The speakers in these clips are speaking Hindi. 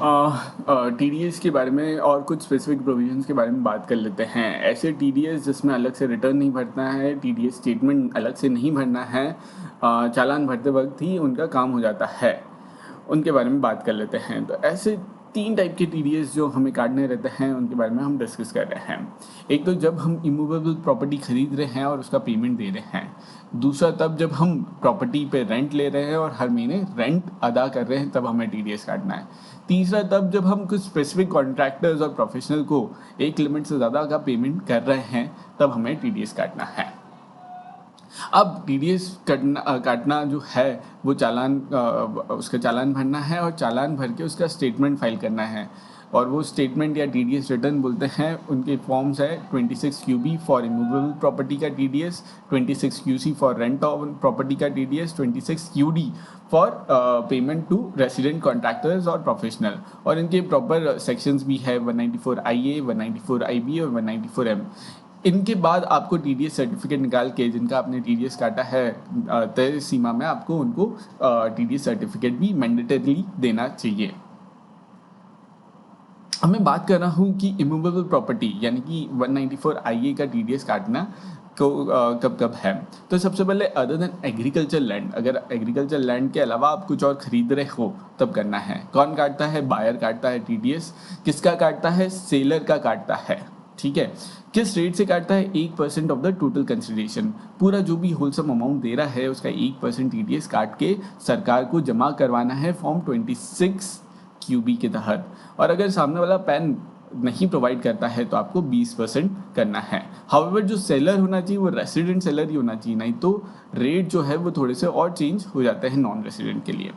टीडीएस के बारे में और कुछ स्पेसिफिक प्रोविजंस के बारे में बात कर लेते हैं। ऐसे टीडीएस जिसमें अलग से रिटर्न नहीं भरना है, टीडीएस स्टेटमेंट अलग से नहीं भरना है, चालान भरते वक्त ही उनका काम हो जाता है, उनके बारे में बात कर लेते हैं। तो ऐसे 3 टाइप के टीडीएस जो हमें काटने रहते हैं उनके बारे में हम डिस्कस कर रहे हैं। एक तो जब हम इमूवेबल प्रॉपर्टी खरीद रहे हैं और उसका पेमेंट दे रहे हैं। दूसरा तब जब हम प्रॉपर्टी पे रेंट ले रहे हैं और हर महीने रेंट अदा कर रहे हैं, तब हमें टीडीएस काटना है। तीसरा तब जब हम कुछ स्पेसिफिक कॉन्ट्रैक्टर्स और प्रोफेशनल को एक लिमिट से ज़्यादा का पेमेंट कर रहे हैं, तब हमें टीडीएस काटना है। अब टीडीएस काटना जो है वो उसका चालान भरना है और चालान भर के उसका स्टेटमेंट फाइल करना है। और वो स्टेटमेंट या टीडीएस रिटर्न बोलते हैं, उनके फॉर्म्स है 26 क्यूबी फॉर इमूवेबल प्रॉपर्टी का TDS, 26 QC for rent on property का TDS, 26 QD for payment to resident contractors और प्रोफेशनल। और इनके प्रॉपर सेक्शंस भी है 194 IA, 194 IB और 194 M। इनके बाद आपको टीडीएस सर्टिफिकेट निकाल के, जिनका आपने टीडीएस काटा है तय सीमा में, आपको उनको टीडीएस सर्टिफिकेट भी मैंडेटरीली देना चाहिए। अब मैं बात कर रहा हूँ कि इमूवेबल प्रॉपर्टी यानी कि 194 IA का टीडीएस काटना को कब कब है। तो सबसे पहले अदर देन एग्रीकल्चर लैंड, अगर एग्रीकल्चर लैंड के अलावा आप कुछ और खरीद रहे हो तब करना है। कौन काटता है? बायर काटता है टीडीएस। किसका काटता है? सेलर का काटता है। ठीक है। किस रेट से काटता है? 1% ऑफ द टोटल कंसिडरेशन। पूरा जो भी होलसम अमाउंट दे रहा है उसका 1% टीडीएस काट के सरकार को जमा करवाना है फॉर्म 26 क्यूबी के तहत। और अगर सामने वाला पैन नहीं प्रोवाइड करता है तो आपको 20% करना है। हाउएवर जो सेलर होना चाहिए वो रेसिडेंट सेलर ही होना चाहिए, नहीं तो रेट जो है वो थोड़े से और चेंज हो जाते हैं नॉन रेसिडेंट के लिए।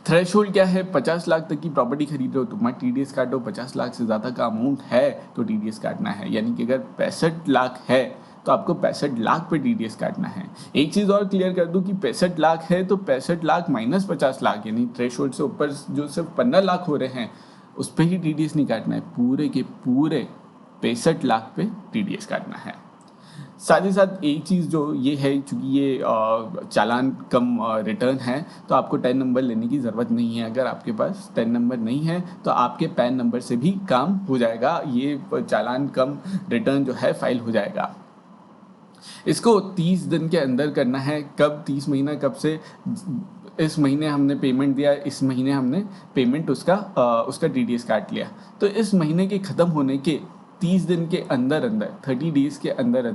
थ्रेशोल्ड क्या है? 50 लाख तक की प्रॉपर्टी खरीद रहे हो तो मत टीडीएस काटो। 50 लाख से ज़्यादा का अमाउंट है तो टीडीएस काटना है। यानी कि अगर 65 लाख है तो आपको 65 लाख पे टीडीएस काटना है। एक चीज़ और क्लियर कर दूं कि 65 लाख है तो 65 लाख माइनस 50 लाख, यानी थ्रेशोल्ड से ऊपर जो सिर्फ 15 लाख हो रहे हैं उस पर ही टीडीएस नहीं काटना है, पूरे के पूरे 65 लाख पे टीडीएस काटना है। साथ ही साथ एक चीज़ जो ये है, चूँकि ये चालान कम रिटर्न है तो आपको 10 नंबर लेने की ज़रूरत नहीं है। अगर आपके पास 10 नंबर नहीं है तो आपके पैन नंबर से भी काम हो जाएगा, ये चालान कम रिटर्न जो है फाइल हो जाएगा। इसको 30 दिन के अंदर करना है। कब? 30 महीना कब से? इस महीने हमने पेमेंट दिया, इस महीने हमने पेमेंट उसका टीडीएस काट लिया, तो इस महीने के ख़त्म होने के 30 दिन के अंदर 30 डेज़ के अंदर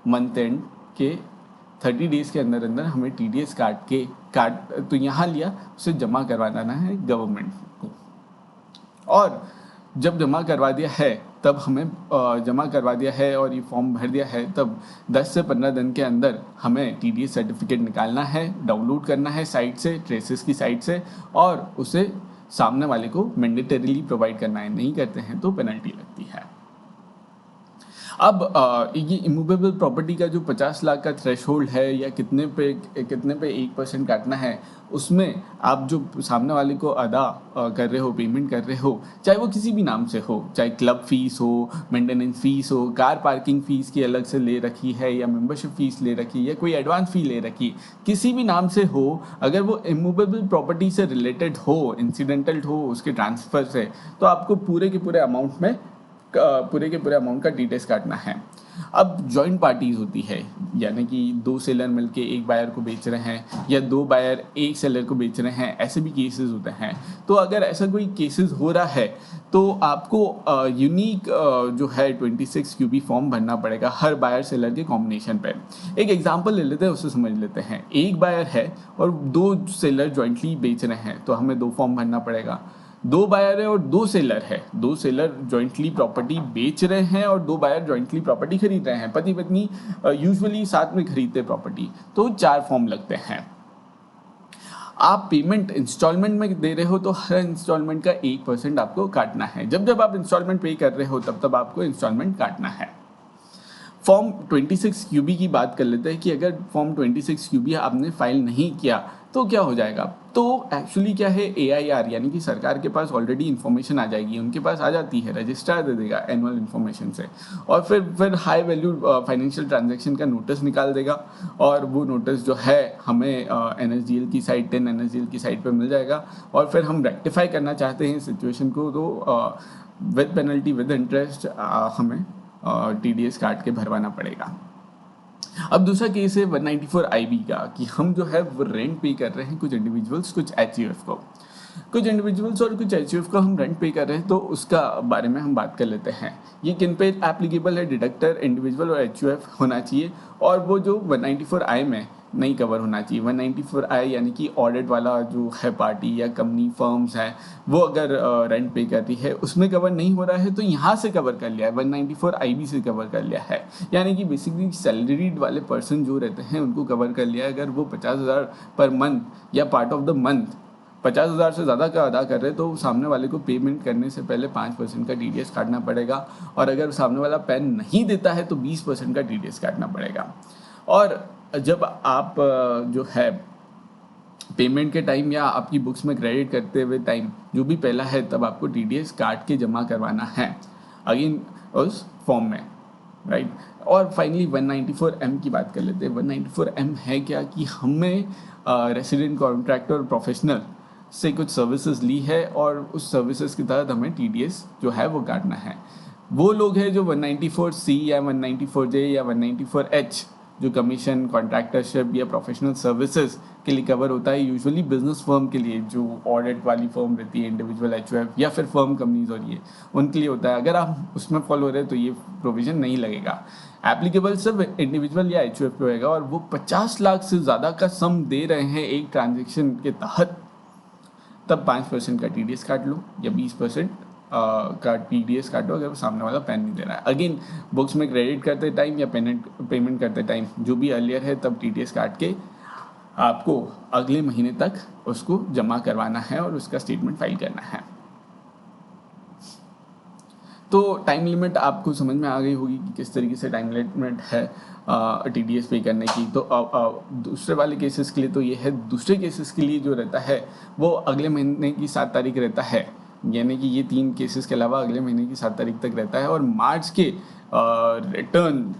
मंथ एंड के 30 डेज़ के अंदर हमें टीडीएस काट तो यहाँ लिया उसे जमा करवाना है गवर्नमेंट को। और जब जमा करवा दिया है तब हमें जमा करवा दिया है और ये फॉर्म भर दिया है, तब 10 से 15 दिन के अंदर हमें टीडीएस सर्टिफिकेट निकालना है, डाउनलोड करना है साइट से, ट्रेसेस की साइट से, और उसे सामने वाले को मैंडेटरीली प्रोवाइड करना है। नहीं करते हैं तो पेनल्टी लगती है। अब ये इमूवेबल प्रॉपर्टी का जो 50 लाख का थ्रेशोल्ड है या कितने पे 1% काटना है, उसमें आप जो सामने वाले को अदा कर रहे हो, पेमेंट कर रहे हो, चाहे वो किसी भी नाम से हो, चाहे क्लब फीस हो, मेंटेनेंस फीस हो, कार पार्किंग फीस की अलग से ले रखी है या मेंबरशिप फीस ले रखी है या कोई एडवांस फी ले रखी, किसी भी नाम से हो, अगर वो इमूवेबल प्रॉपर्टी से रिलेटेड हो, इंसिडेंटल हो उसके ट्रांसफ़र से, तो आपको पूरे के पूरे अमाउंट का डिटेल्स काटना है। अब जॉइंट पार्टीज होती है, यानी कि 2 सेलर मिलके एक बायर को बेच रहे हैं या 2 बायर एक सेलर को बेच रहे हैं, ऐसे भी केसेस होते हैं। तो अगर ऐसा कोई केसेस हो रहा है तो आपको यूनिक जो है 26 क्यूबी फॉर्म भरना पड़ेगा हर बायर सेलर के कॉम्बिनेशन पे। एक एग्जांपल ले लेते हैं, उससे समझ लेते हैं। एक बायर है और 2 सेलर जॉइंटली बेच रहे हैं, तो हमें 2 फॉर्म भरना पड़ेगा। 2 बायर है और 2 सेलर है, 2 सेलर जॉइंटली प्रॉपर्टी बेच रहे हैं और 2 बायर जॉइंटली प्रॉपर्टी खरीद रहे हैं। पति पत्नी यूजुअली साथ में खरीदते प्रॉपर्टी, तो 4 फॉर्म लगते हैं। आप पेमेंट इंस्टॉलमेंट में दे रहे हो तो हर इंस्टॉलमेंट का 1% आपको काटना है। जब आप इंस्टॉलमेंट पे कर रहे हो तब आपको इंस्टॉलमेंट काटना है। फॉर्म 26 क्यूबी की बात कर लेते हैं कि अगर फॉर्म 26 क्यूबी आपने फाइल नहीं किया तो क्या हो जाएगा, तो एक्चुअली क्या है, AIR यानी कि सरकार के पास ऑलरेडी इन्फॉर्मेशन आ जाएगी, उनके पास आ जाती है, रजिस्ट्रार दे देगा एनुअल इन्फॉर्मेशन से, और फिर हाई वैल्यू फाइनेंशियल ट्रांजैक्शन का नोटिस निकाल देगा, और वो नोटिस जो है हमें NSDL की साइट 10 NSDL की साइट पे मिल जाएगा, और फिर हम रेक्टिफाई करना चाहते हैं सिचुएशन को, तो विद पेनल्टी विद इंटरेस्ट हमें TDS काट के भरवाना पड़ेगा। अब दूसरा केस है 194 IB का, कि हम जो है वो रेंट पे कर रहे हैं कुछ इंडिविजुअल्स कुछ HUF को, कुछ इंडिविजुअल्स और कुछ HUF को हम रेंट पे कर रहे हैं, तो उसका बारे में हम बात कर लेते हैं। ये किन पे एप्लीकेबल है, डिडक्टर इंडिविजुअल और HUF होना चाहिए, और वो जो 194I में नहीं कवर होना चाहिए। 194I यानी कि ऑडिट वाला जो है पार्टी या कंपनी फर्म्स है, वो अगर रेंट पे करती है उसमें कवर नहीं हो रहा है, तो यहाँ से कवर कर लिया है, 194 IB से कवर कर लिया है, यानी कि बेसिकली सैलरीड वाले पर्सन जो रहते हैं उनको कवर कर लिया है। अगर वो 50,000 पर मंथ या पार्ट ऑफ द मंथ 50,000 से ज़्यादा का अदा कर रहे हैं, तो सामने वाले को पेमेंट करने से पहले 5% का TDS काटना पड़ेगा, और अगर सामने वाला पैन नहीं देता है तो 20% का TDS काटना पड़ेगा। और जब आप जो है पेमेंट के टाइम या आपकी बुक्स में क्रेडिट करते हुए टाइम जो भी पहला है, तब आपको TDS काट के जमा करवाना है अगेन उस फॉर्म में, राइट। और फाइनली 194M की बात कर लेते हैं। 194M है क्या, कि हमें रेसिडेंट कॉन्ट्रैक्टर और प्रोफेशनल से कुछ सर्विसेज ली है, और उस सर्विसेज के तहत हमें TDS जो है वो काटना है। वो लोग हैं जो 194C या 194J या 194H जो कमीशन, कॉन्ट्रैक्टरशिप या प्रोफेशनल सर्विसेज के लिए कवर होता है, यूजुअली बिजनेस फर्म के लिए, जो ऑडिट वाली फर्म रहती है, इंडिविजुअल HUF या फिर फर्म कंपनीज, और ये उनके लिए होता है। अगर आप उसमें फॉलो हो रहे हैं तो ये प्रोविज़न नहीं लगेगा, एप्लीकेबल सिर्फ इंडिविजुअल या HUF पे होएगा, और वो 50 लाख से ज़्यादा का सम दे रहे हैं एक ट्रांजेक्शन के तहत, तब 5% का TDS काट लो, या 20% का TDS काटो अगर सामने वाला पैन नहीं दे रहा है। अगेन बुक्स में क्रेडिट करते टाइम या पेमेंट करते टाइम जो भी अर्लियर है, तब TDS काट के आपको अगले महीने तक उसको जमा करवाना है और उसका स्टेटमेंट फाइल करना है। तो टाइम लिमिट आपको समझ में आ गई होगी कि किस तरीके से टाइम लिमिट है TDS पे करने की। तो दूसरे वाले केसेस के लिए तो ये है, दूसरे केसेस के लिए जो रहता है वो अगले महीने की 7 तारीख रहता है, यानी कि ये 3 केसेस के अलावा अगले महीने की 7 तारीख तक रहता है, और मार्च के रिटर्न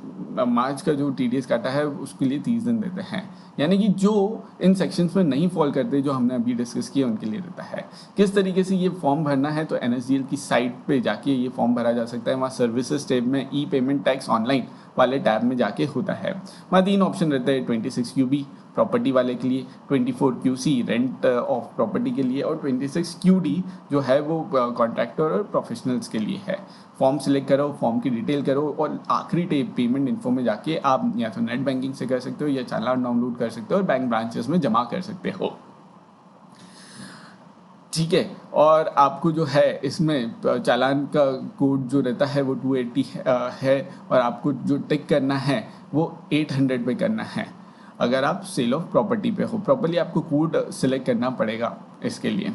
मार्च का जो TDS काटा है उसके लिए 30 दिन देते हैं, यानी कि जो इन सेक्शंस में नहीं फॉल करते जो हमने अभी डिस्कस किया उनके लिए रहता है। किस तरीके से ये फॉर्म भरना है, तो NSDL की साइट पे जाके ये फॉर्म भरा जा सकता है। वहाँ सर्विसेज टैब में ई पेमेंट टैक्स ऑनलाइन वाले टैब में जाके होता है। वहाँ 3 ऑप्शन रहते हैं, 26 QB प्रॉपर्टी वाले के लिए, 24 QC रेंट ऑफ प्रॉपर्टी के लिए, और 26 QD जो है वो कॉन्ट्रैक्टर और प्रोफेशनल्स के लिए है। फॉर्म सिलेक्ट करो, फॉर्म की डिटेल करो, और आखिरी टेप पेमेंट इन्फो में जाके आप या तो नेट बैंकिंग से कर सकते हो या चालान डाउनलोड कर सकते हो और बैंक ब्रांचेस में जमा कर सकते हो, ठीक है। और आपको जो है इसमें चालान का कोड जो रहता है वो 280 है, और आपको जो टिक करना है वो 800 पे करना है अगर आप सेल ऑफ प्रॉपर्टी पे हो। प्रॉपर्ली आपको कोड सिलेक्ट करना पड़ेगा इसके लिए।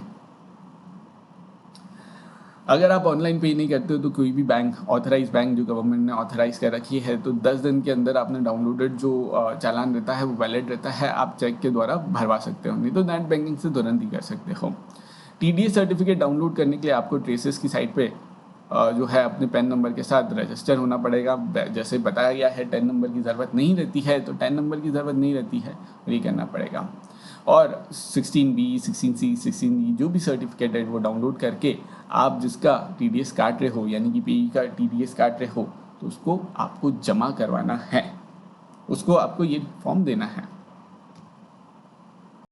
अगर आप ऑनलाइन पे नहीं करते हो तो कोई भी बैंक, ऑथराइज बैंक जो गवर्नमेंट ने ऑथराइज कर रखी है, तो 10 दिन के अंदर आपने डाउनलोडेड जो चालान रहता है वो वैलिड रहता है, आप चेक के द्वारा भरवा सकते हो, नहीं तो नेट बैंकिंग से तुरंत ही कर सकते हो। TDS सर्टिफिकेट डाउनलोड करने के लिए आपको ट्रेसेस की साइट पे जो है अपने पैन नंबर के साथ रजिस्टर होना पड़ेगा। जैसे बताया गया है 10 नंबर की ज़रूरत नहीं रहती है, तो 10 नंबर की ज़रूरत नहीं रहती है, ये करना पड़ेगा। और 16B, 16C, 16D जो भी सर्टिफिकेट है वो डाउनलोड करके आप जिसका TDS काट रहे हो, यानी कि PE का TDS काट रहे हो, तो उसको आपको जमा करवाना है, उसको आपको ये फॉर्म देना है।